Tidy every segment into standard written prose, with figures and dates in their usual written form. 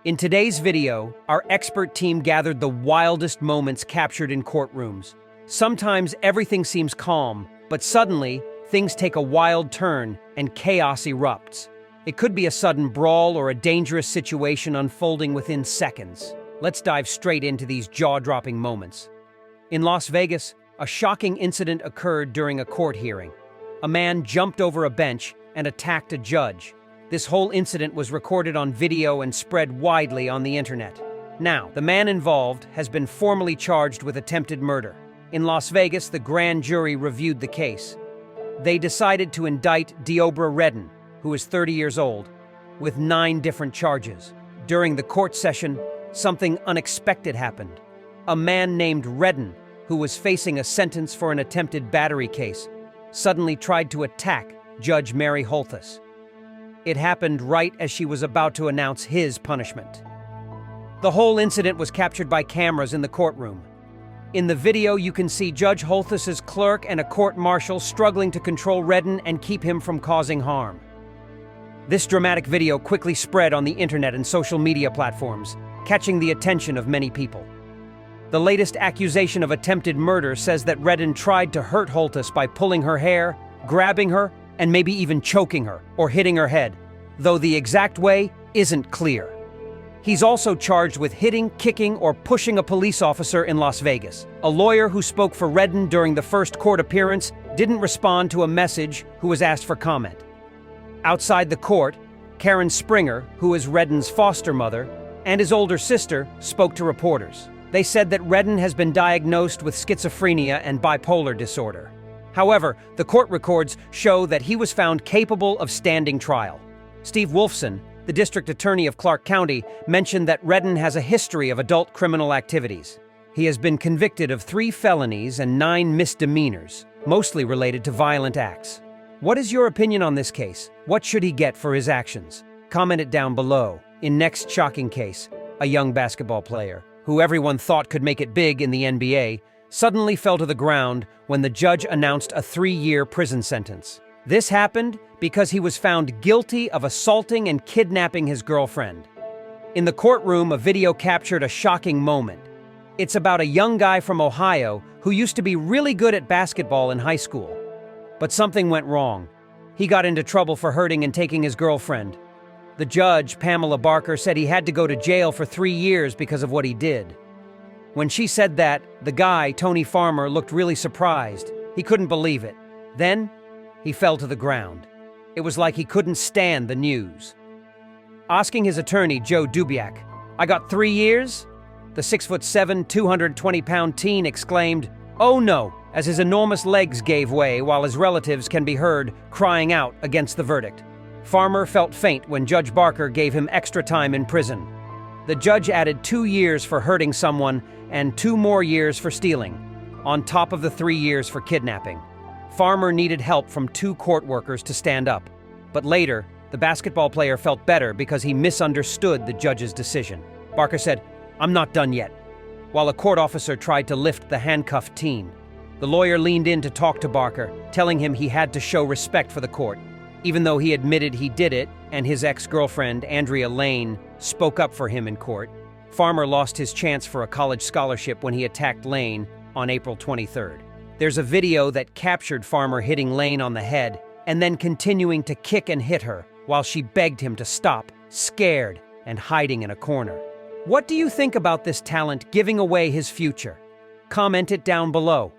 In today's video, our expert team gathered the wildest moments captured in courtrooms. Sometimes everything seems calm, but suddenly, things take a wild turn and chaos erupts. It could be a sudden brawl or a dangerous situation unfolding within seconds. Let's dive straight into these jaw-dropping moments. In Las Vegas, a shocking incident occurred during a court hearing. A man jumped over a bench and attacked a judge. This whole incident was recorded on video and spread widely on the internet. Now, the man involved has been formally charged with attempted murder. In Las Vegas, the grand jury reviewed the case. They decided to indict Deobra Redden, who is 30 years old, with 9 different charges. During the court session, something unexpected happened. A man named Redden, who was facing a sentence for an attempted battery case, suddenly tried to attack Judge Mary Holthus. It happened right as she was about to announce his punishment. The whole incident was captured by cameras in the courtroom. In the video, you can see Judge Holthus's clerk and a court marshal struggling to control Redden and keep him from causing harm. This dramatic video quickly spread on the internet and social media platforms, catching the attention of many people. The latest accusation of attempted murder says that Redden tried to hurt Holthus by pulling her hair, grabbing her, and maybe even choking her or hitting her head, though the exact way isn't clear. He's also charged with hitting, kicking, or pushing a police officer in Las Vegas. A lawyer who spoke for Redden during the first court appearance didn't respond to a message who was asked for comment. Outside the court, Karen Springer, who is Redden's foster mother, and his older sister spoke to reporters. They said that Redden has been diagnosed with schizophrenia and bipolar disorder. However, the court records show that he was found capable of standing trial. Steve Wolfson, the district attorney of Clark County, mentioned that Redden has a history of adult criminal activities. He has been convicted of 3 felonies and 9 misdemeanors, mostly related to violent acts. What is your opinion on this case? What should he get for his actions? Comment it down below. In next shocking case, a young basketball player, who everyone thought could make it big in the NBA, suddenly fell to the ground when the judge announced a 3-year prison sentence. This happened because he was found guilty of assaulting and kidnapping his girlfriend. In the courtroom, a video captured a shocking moment. It's about a young guy from Ohio who used to be really good at basketball in high school. But something went wrong. He got into trouble for hurting and taking his girlfriend. The judge, Pamela Barker, said he had to go to jail for 3 years because of what he did. When she said that, the guy, Tony Farmer, looked really surprised. He couldn't believe it. Then, he fell to the ground. It was like he couldn't stand the news. Asking his attorney, Joe Dubiak, "I got 3 years?" The 6'7", 220-pound teen exclaimed, "Oh no," as his enormous legs gave way while his relatives can be heard crying out against the verdict. Farmer felt faint when Judge Barker gave him extra time in prison. The judge added 2 years for hurting someone and 2 more years for stealing, on top of the 3 years for kidnapping. Farmer needed help from 2 court workers to stand up. But later, the basketball player felt better because he misunderstood the judge's decision. Barker said, "I'm not done yet," while a court officer tried to lift the handcuffed teen. The lawyer leaned in to talk to Barker, telling him he had to show respect for the court. Even though he admitted he did it, and his ex-girlfriend, Andrea Lane, spoke up for him in court, Farmer lost his chance for a college scholarship when he attacked Lane on April 23rd. There's a video that captured Farmer hitting Lane on the head and then continuing to kick and hit her while she begged him to stop, scared and hiding in a corner. What do you think about this talent giving away his future? Comment it down below.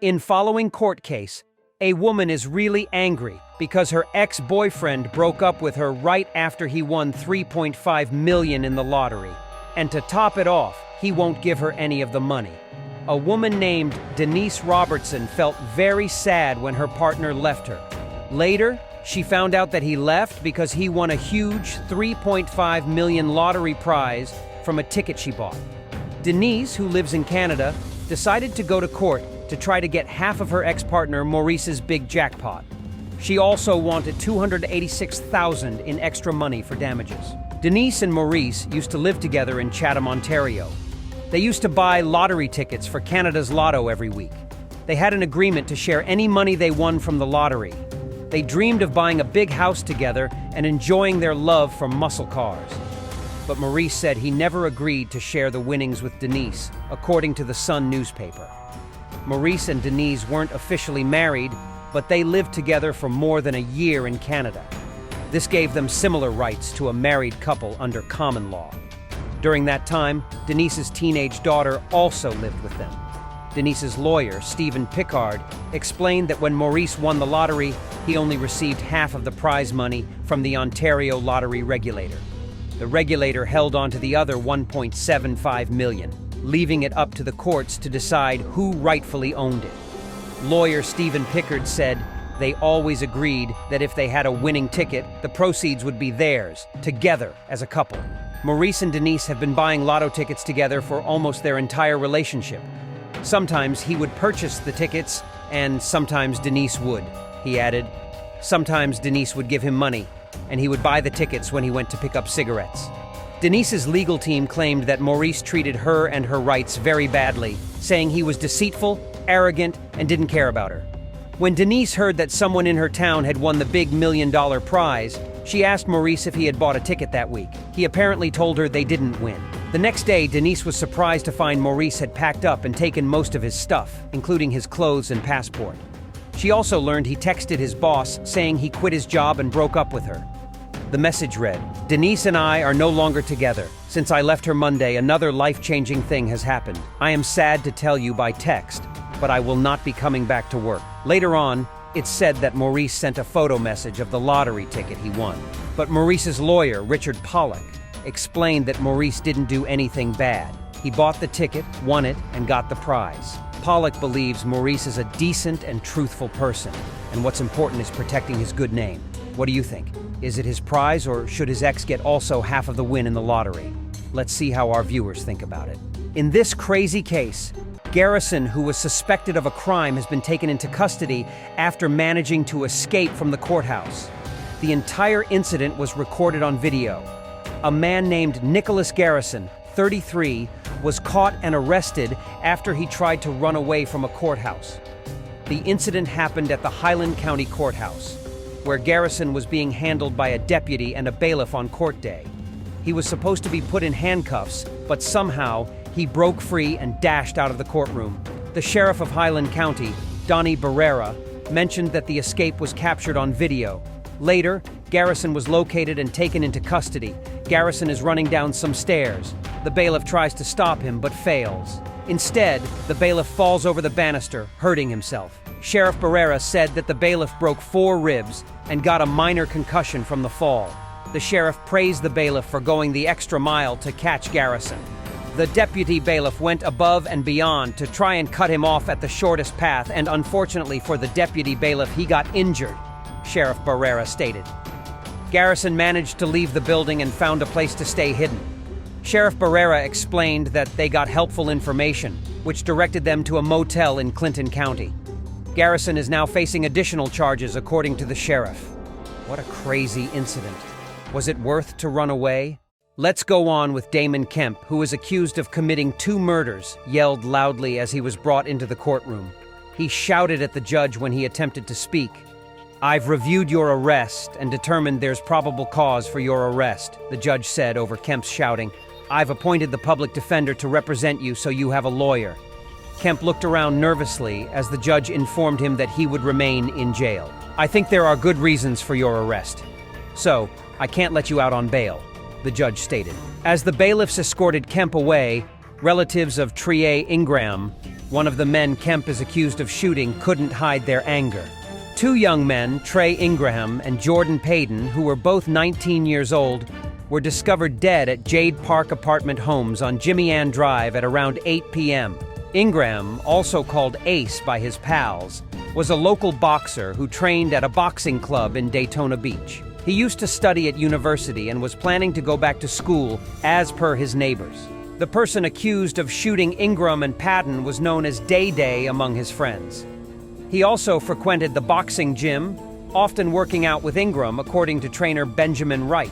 In following court case, a woman is really angry because her ex-boyfriend broke up with her right after he won $3.5 million in the lottery. And to top it off, he won't give her any of the money. A woman named Denise Robertson felt very sad when her partner left her. Later, she found out that he left because he won a huge $3.5 million lottery prize from a ticket she bought. Denise, who lives in Canada, decided to go to court to try to get half of her ex-partner Maurice's big jackpot. She also wanted $286,000 in extra money for damages. Denise and Maurice used to live together in Chatham, Ontario. They used to buy lottery tickets for Canada's Lotto every week. They had an agreement to share any money they won from the lottery. They dreamed of buying a big house together and enjoying their love for muscle cars. but Maurice said he never agreed to share the winnings with Denise, according to the Sun newspaper. Maurice and Denise weren't officially married, but they lived together for more than a year in Canada. This gave them similar rights to a married couple under common law. During that time, Denise's teenage daughter also lived with them. Denise's lawyer, Stephen Pickard, explained that when Maurice won the lottery, he only received half of the prize money from the Ontario lottery regulator. The regulator held on to the other $1.75 million, leaving it up to the courts to decide who rightfully owned it. Lawyer Stephen Pickard said they always agreed that if they had a winning ticket, the proceeds would be theirs, together as a couple. Maurice and Denise have been buying lotto tickets together for almost their entire relationship. Sometimes he would purchase the tickets, and sometimes Denise would, he added. Sometimes Denise would give him money, and he would buy the tickets when he went to pick up cigarettes. Denise's legal team claimed that Maurice treated her and her rights very badly, saying he was deceitful, arrogant, and didn't care about her. When Denise heard that someone in her town had won the big $1 million prize, she asked Maurice if he had bought a ticket that week. He apparently told her they didn't win. The next day, Denise was surprised to find Maurice had packed up and taken most of his stuff, including his clothes and passport. She also learned he texted his boss saying he quit his job and broke up with her. The message read, "Denise and I are no longer together. Since I left her Monday, another life-changing thing has happened. I am sad to tell you by text, but I will not be coming back to work." Later on, it's said that Maurice sent a photo message of the lottery ticket he won. But Maurice's lawyer, Richard Pollock, explained that Maurice didn't do anything bad. He bought the ticket, won it, and got the prize. Pollock believes Maurice is a decent and truthful person, and what's important is protecting his good name. What do you think? Is it his prize, or should his ex get also half of the win in the lottery? Let's see how our viewers think about it. In this crazy case, Garrison, who was suspected of a crime, has been taken into custody after managing to escape from the courthouse. The entire incident was recorded on video. A man named Nicholas Garrison, 33, was caught and arrested after he tried to run away from a courthouse. The incident happened at the Highland County Courthouse, where Garrison was being handled by a deputy and a bailiff on court day. He was supposed to be put in handcuffs, but somehow he broke free and dashed out of the courtroom. The sheriff of Highland County, Donnie Barrera, mentioned that the escape was captured on video. Later, Garrison was located and taken into custody. Garrison is running down some stairs. The bailiff tries to stop him, but fails. Instead, the bailiff falls over the banister, hurting himself. Sheriff Barrera said that the bailiff broke 4 ribs and got a minor concussion from the fall. The sheriff praised the bailiff for going the extra mile to catch Garrison. The deputy bailiff went above and beyond to try and cut him off at the shortest path, and unfortunately for the deputy bailiff, he got injured, Sheriff Barrera stated. Garrison managed to leave the building and found a place to stay hidden. Sheriff Barrera explained that they got helpful information, which directed them to a motel in Clinton County. Garrison is now facing additional charges, according to the sheriff. What a crazy incident. Was it worth to run away? Let's go on with Damon Kemp, who is accused of committing 2 murders, yelled loudly as he was brought into the courtroom. He shouted at the judge when he attempted to speak. "I've reviewed your arrest and determined there's probable cause for your arrest," the judge said over Kemp's shouting. "I've appointed the public defender to represent you, so you have a lawyer." Kemp looked around nervously as the judge informed him that he would remain in jail. "I think there are good reasons for your arrest, so I can't let you out on bail," the judge stated. As the bailiffs escorted Kemp away, relatives of Trey Ingram, one of the men Kemp is accused of shooting, couldn't hide their anger. 2 young men, Trey Ingram and Jordan Payton, who were both 19 years old, were discovered dead at Jade Park apartment homes on Jimmy Ann Drive at around 8 p.m. Ingram, also called Ace by his pals, was a local boxer who trained at a boxing club in Daytona Beach. He used to study at university and was planning to go back to school, as per his neighbors. The person accused of shooting Ingram and Patton was known as Day Day among his friends. He also frequented the boxing gym, often working out with Ingram, according to trainer Benjamin Wright.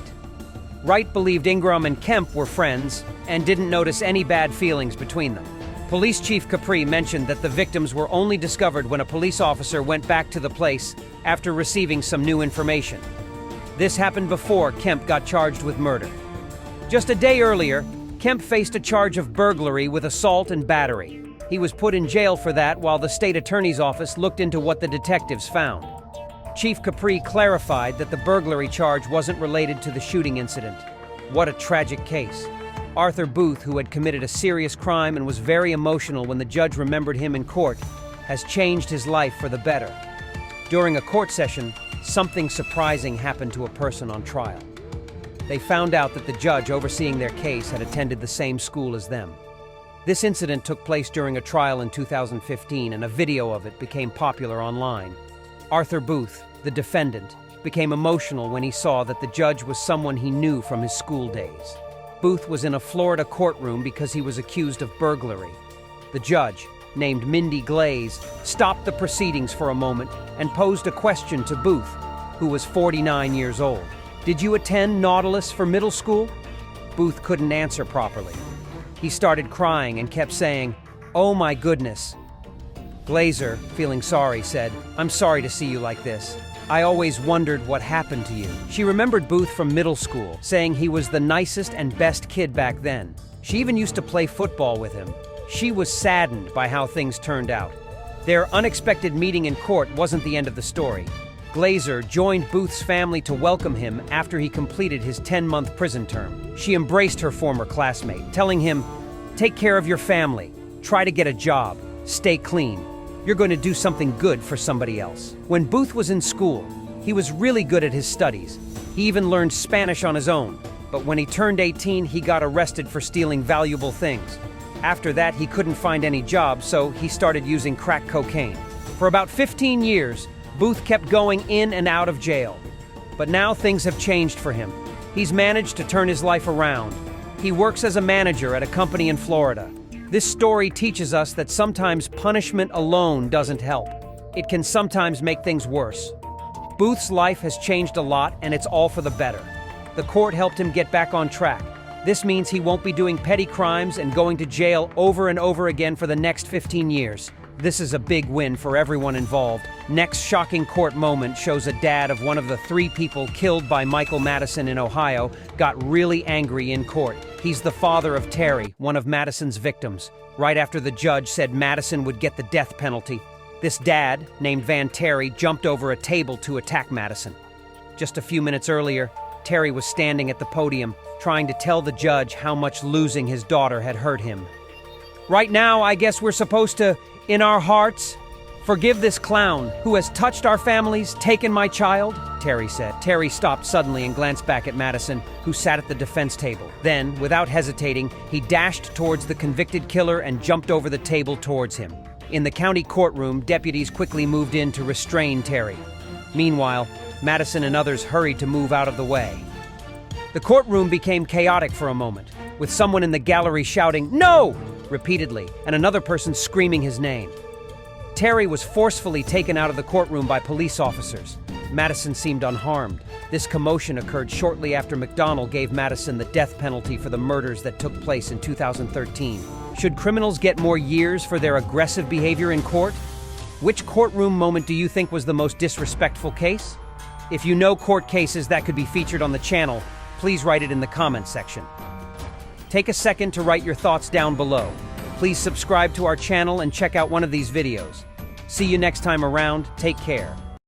Wright believed Ingram and Kemp were friends and didn't notice any bad feelings between them. Police Chief Capri mentioned that the victims were only discovered when a police officer went back to the place after receiving some new information. This happened before Kemp got charged with murder. Just a day earlier, Kemp faced a charge of burglary with assault and battery. He was put in jail for that while the state attorney's office looked into what the detectives found. Chief Capri clarified that the burglary charge wasn't related to the shooting incident. What a tragic case. Arthur Booth, who had committed a serious crime and was very emotional when the judge remembered him in court, has changed his life for the better. During a court session, something surprising happened to a person on trial. They found out that the judge overseeing their case had attended the same school as them. This incident took place during a trial in 2015, and a video of it became popular online. Arthur Booth, the defendant, became emotional when he saw that the judge was someone he knew from his school days. Booth was in a Florida courtroom because he was accused of burglary. The judge, named Mindy Glaze, stopped the proceedings for a moment and posed a question to Booth, who was 49 years old. "Did you attend Nautilus for middle school?" Booth couldn't answer properly. He started crying and kept saying, "Oh my goodness." Glazer, feeling sorry, said, "I'm sorry to see you like this. I always wondered what happened to you." She remembered Booth from middle school, saying he was the nicest and best kid back then. She even used to play football with him. She was saddened by how things turned out. Their unexpected meeting in court wasn't the end of the story. Glazer joined Booth's family to welcome him after he completed his 10-month prison term. She embraced her former classmate, telling him, "Take care of your family, try to get a job, stay clean. You're going to do something good for somebody else." When Booth was in school, he was really good at his studies. He even learned Spanish on his own. But when he turned 18, he got arrested for stealing valuable things. After that, he couldn't find any job, so he started using crack cocaine. For about 15 years, Booth kept going in and out of jail. But now things have changed for him. He's managed to turn his life around. He works as a manager at a company in Florida. This story teaches us that sometimes punishment alone doesn't help. It can sometimes make things worse. Booth's life has changed a lot, and it's all for the better. The court helped him get back on track. This means he won't be doing petty crimes and going to jail over and over again for the next 15 years. This is a big win for everyone involved. Next shocking court moment shows a dad of one of the 3 people killed by Michael Madison in Ohio got really angry in court. He's the father of Terry, one of Madison's victims. Right after the judge said Madison would get the death penalty, this dad, named Van Terry, jumped over a table to attack Madison. Just a few minutes earlier, Terry was standing at the podium, trying to tell the judge how much losing his daughter had hurt him. "Right now, I guess we're supposed to, in our hearts, forgive this clown who has touched our families, taken my child," Terry said. Terry stopped suddenly and glanced back at Madison, who sat at the defense table. Then, without hesitating, he dashed towards the convicted killer and jumped over the table towards him. In the county courtroom, deputies quickly moved in to restrain Terry. Meanwhile, Madison and others hurried to move out of the way. The courtroom became chaotic for a moment, with someone in the gallery shouting, "No!" repeatedly, and another person screaming his name. Terry was forcefully taken out of the courtroom by police officers. Madison seemed unharmed. This commotion occurred shortly after McDonnell gave Madison the death penalty for the murders that took place in 2013. Should criminals get more years for their aggressive behavior in court? Which courtroom moment do you think was the most disrespectful case? If you know court cases that could be featured on the channel, please write it in the comments section. Take a second to write your thoughts down below. Please subscribe to our channel and check out one of these videos. See you next time around. Take care.